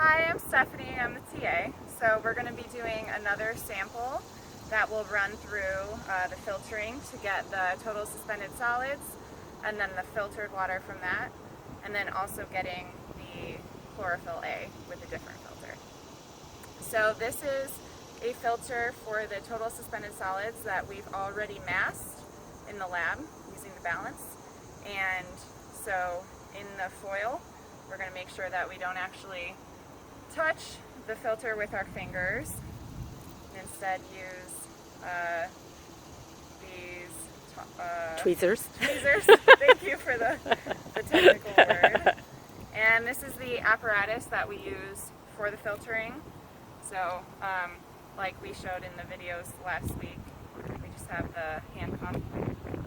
Hi, I'm Stephanie. I'm the TA. So we're going to be doing another sample that will run through the filtering to get the total suspended solids and then the filtered water from that, and then also getting the chlorophyll A with a different filter. So this is a filter for the total suspended solids that we've already masked in the lab using the balance. And so in the foil, we're going to make sure that we don't actually touch the filter with our fingers and instead use these tweezers. Tweezers. Thank you for the technical word. And this is the apparatus that we use for the filtering. So, like we showed in the videos last week, we just have the hand pump,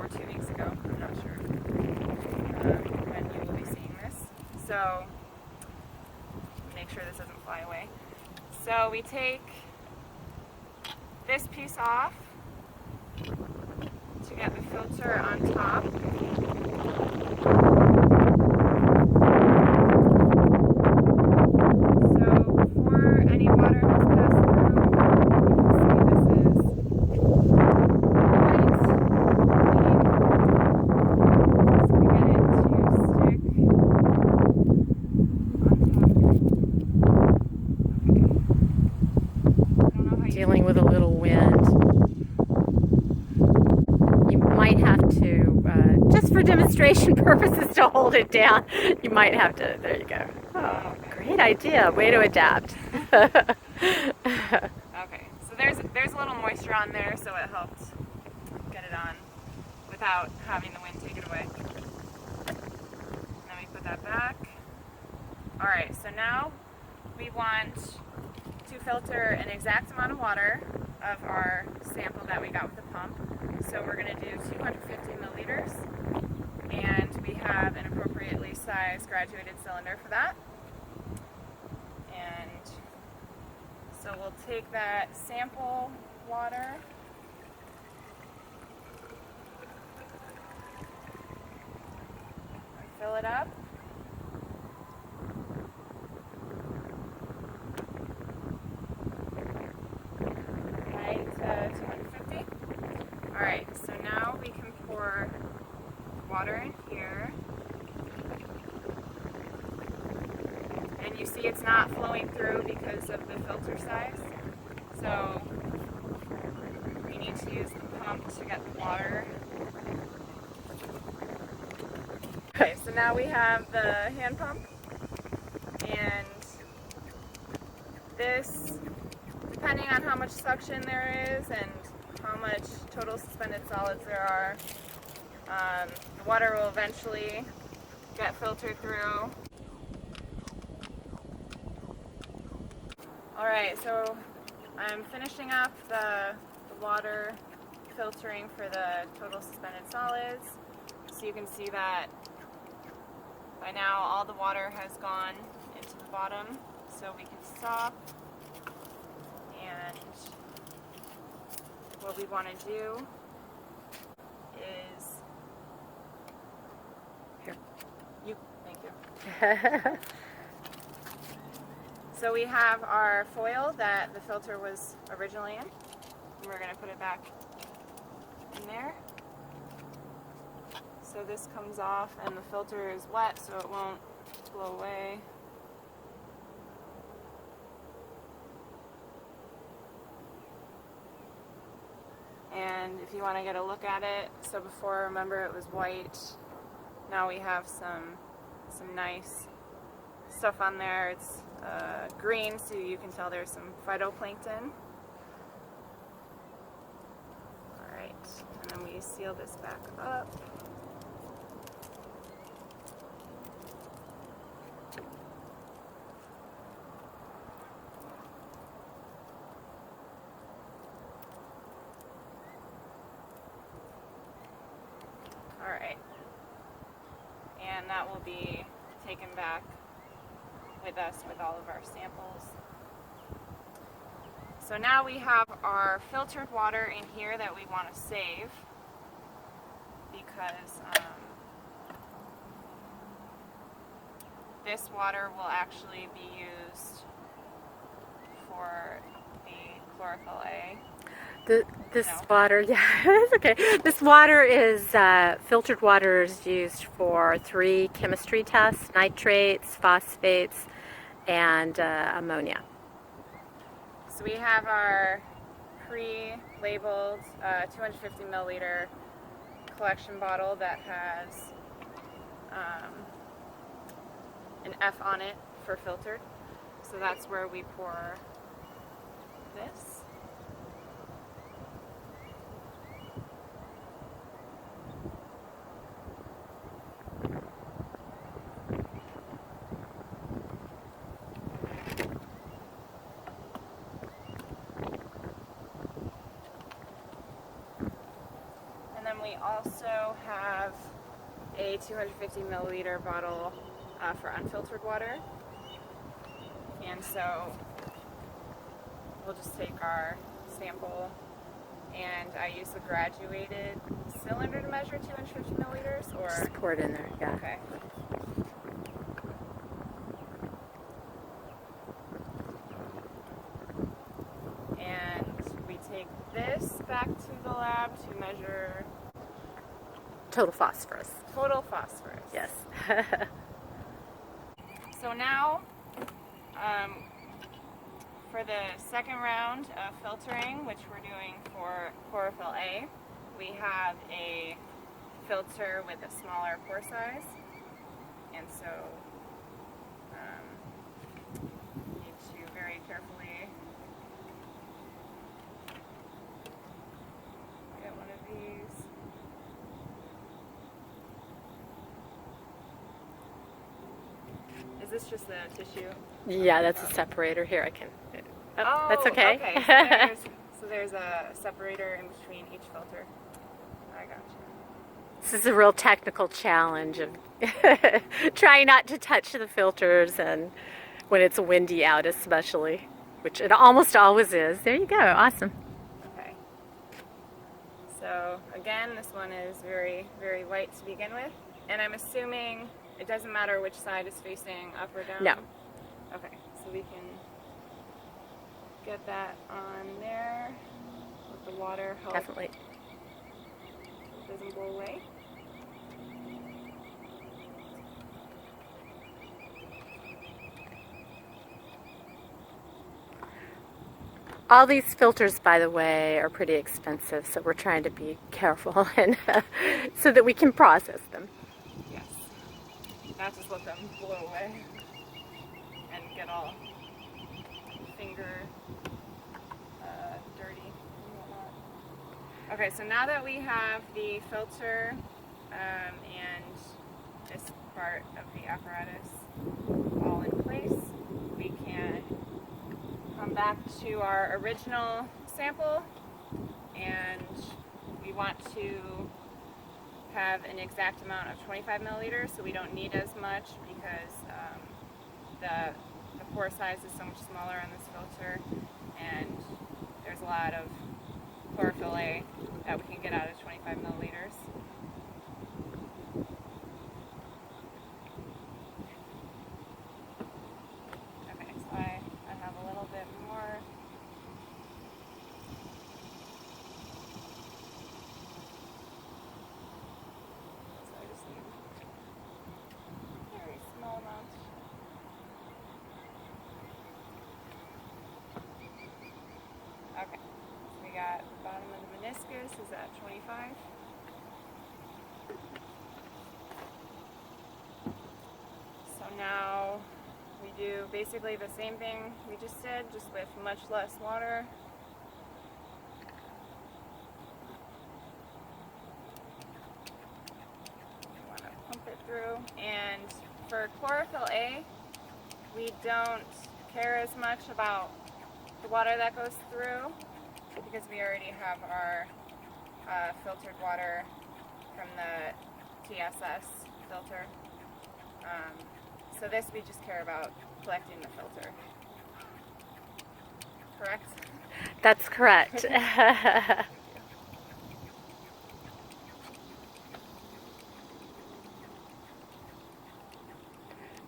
or 2 weeks ago, I'm not sure when you will be seeing this. So, make sure this doesn't fly away. So we take this piece off to get the filter on top. So before any water has passed through, you can see this is white, so we get it to stick on top. Dealing with a little wind. You might have to, just for demonstration purposes, to hold it down. You might have to, there you go. Oh, great idea. Way to adapt. Okay, so there's a little moisture on there, so it helped get it on without having the wind take it away. And then we put that back. Alright, so now we want to filter an exact amount of water of our sample that we got with the pump. So we're going to do 250 milliliters, and we have an appropriately sized graduated cylinder for that. And so we'll take that sample water, and fill it up. To 250. Alright, so now we can pour water in here. And you see it's not flowing through because of the filter size. So we need to use the pump to get the water. Okay, so now we have the hand pump. And this, depending on how much suction there is and how much total suspended solids there are, the water will eventually get filtered through. Alright, so I'm finishing up the water filtering for the total suspended solids. So you can see that by now all the water has gone into the bottom, so we can stop. And what we want to do is, thank you. So we have our foil that the filter was originally in, and we're going to put it back in there. So this comes off, and the filter is wet, so it won't blow away. And if you want to get a look at it, so before, remember, it was white. Now we have some nice stuff on there. It's green, so you can tell there's some phytoplankton. Alright, and then we seal this back up. Alright, and that will be taken back with us with all of our samples. So now we have our filtered water in here that we want to save because this water will actually be used chlorophyll-A? This No. water, yeah, it's okay. This water is filtered water is used for 3 chemistry tests: nitrates, phosphates, and ammonia. So we have our pre-labeled 250 milliliter collection bottle that has an F on it for filtered. So that's where we pour this. And then we also have a 250 milliliter bottle for unfiltered water. And so we'll just take our sample, and I use the graduated cylinder to measure 250 milliliters, or? Just pour it in there, yeah. Okay. And we take this back to the lab to measure Total phosphorus. total phosphorus. Yes. So now, for the second round of filtering, which we're doing for chlorophyll-A, we have a filter with a smaller pore size, and so you need to very carefully get one of these. Is this just the tissue? Yeah, that's a separator. Here, I can. Oh, that's okay. Okay. So there's a separator in between each filter. I gotcha. This is a real technical challenge of trying not to touch the filters, and when it's windy out especially, which it almost always is. There you go. Awesome. Okay. So again, this one is very, very light to begin with, and I'm assuming it doesn't matter which side is facing up or down? No. Okay, so we can get that on there with the water. Help Definitely. it doesn't blow away. All these filters, by the way, are pretty expensive, so we're trying to be careful and so that we can process them. Yes. Not just let them blow away and get all finger dirty and whatnot. Okay, so now that we have the filter and this part of the apparatus all in place, we can come back to our original sample, and we want to have an exact amount of 25 milliliters, so we don't need as much because the pore size is so much smaller on this filter, and there's a lot of chlorophyll-A that we can get out of 25 milliliters. Okay, so I have a little bit more. So I just need a very small amount. Okay, so we got the bottom of the meniscus is at 25. So now we do basically the same thing we just did, just with much less water. You want to pump it through. And for chlorophyll-A, we don't care as much about the water that goes through because we already have our filtered water from the TSS filter. So this we just care about collecting the filter. Correct? That's correct.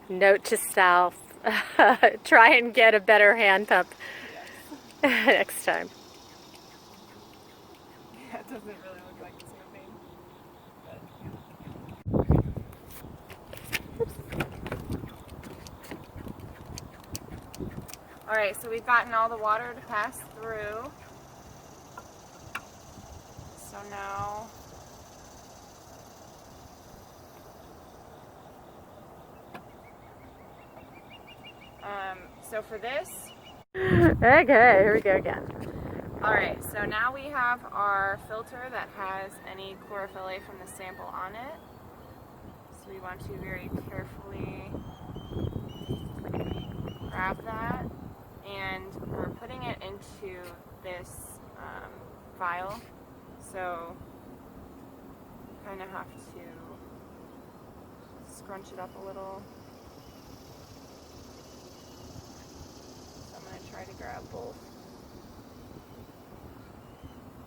Note to self, try and get a better hand pump. Yes. next time. Yeah, it doesn't really look like it's moving. Alright, so we've gotten all the water to pass through. So now so for this, Okay, here we go again. alright, so now we have our filter that has any chlorophyll from the sample on it. So we want to very carefully grab that, and we're putting it into this vial. So kind of have to scrunch it up a little. So I'm going to try to grab both.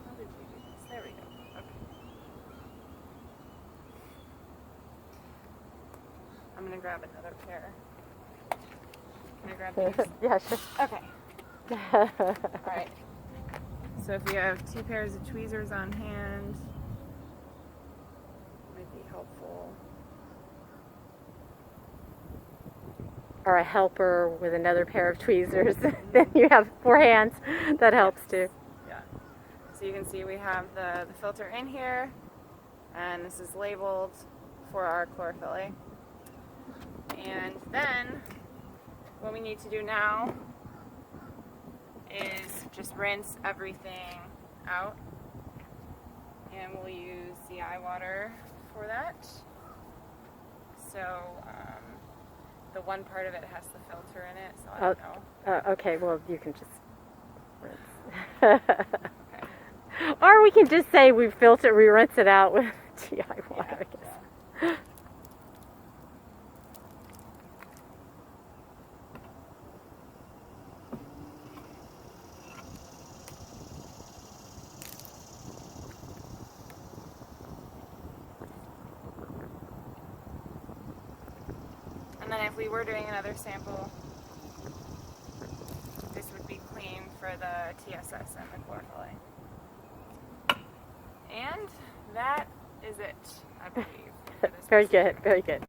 How did you do this? There we go. Okay. I'm going to grab another pair. Can I grab these? Yeah, sure. Okay. Alright. So if you have 2 pairs of tweezers on hand, it might be helpful. Or a helper with another pair of tweezers. Then you have 4 hands. That helps too. Yeah. So you can see we have the filter in here, and this is labeled for our chlorophyll. And then what we need to do now is just rinse everything out, and we'll use the eye water for that. So the one part of it has the filter in it, so I don't know. Okay, well, you can just rinse. Okay. Or we can just say we rinse it out with TI water, I guess. Yeah. And then if we were doing another sample, this would be clean for the TSS and the chlorophyll. And that is it, I believe. For this Very good, very good.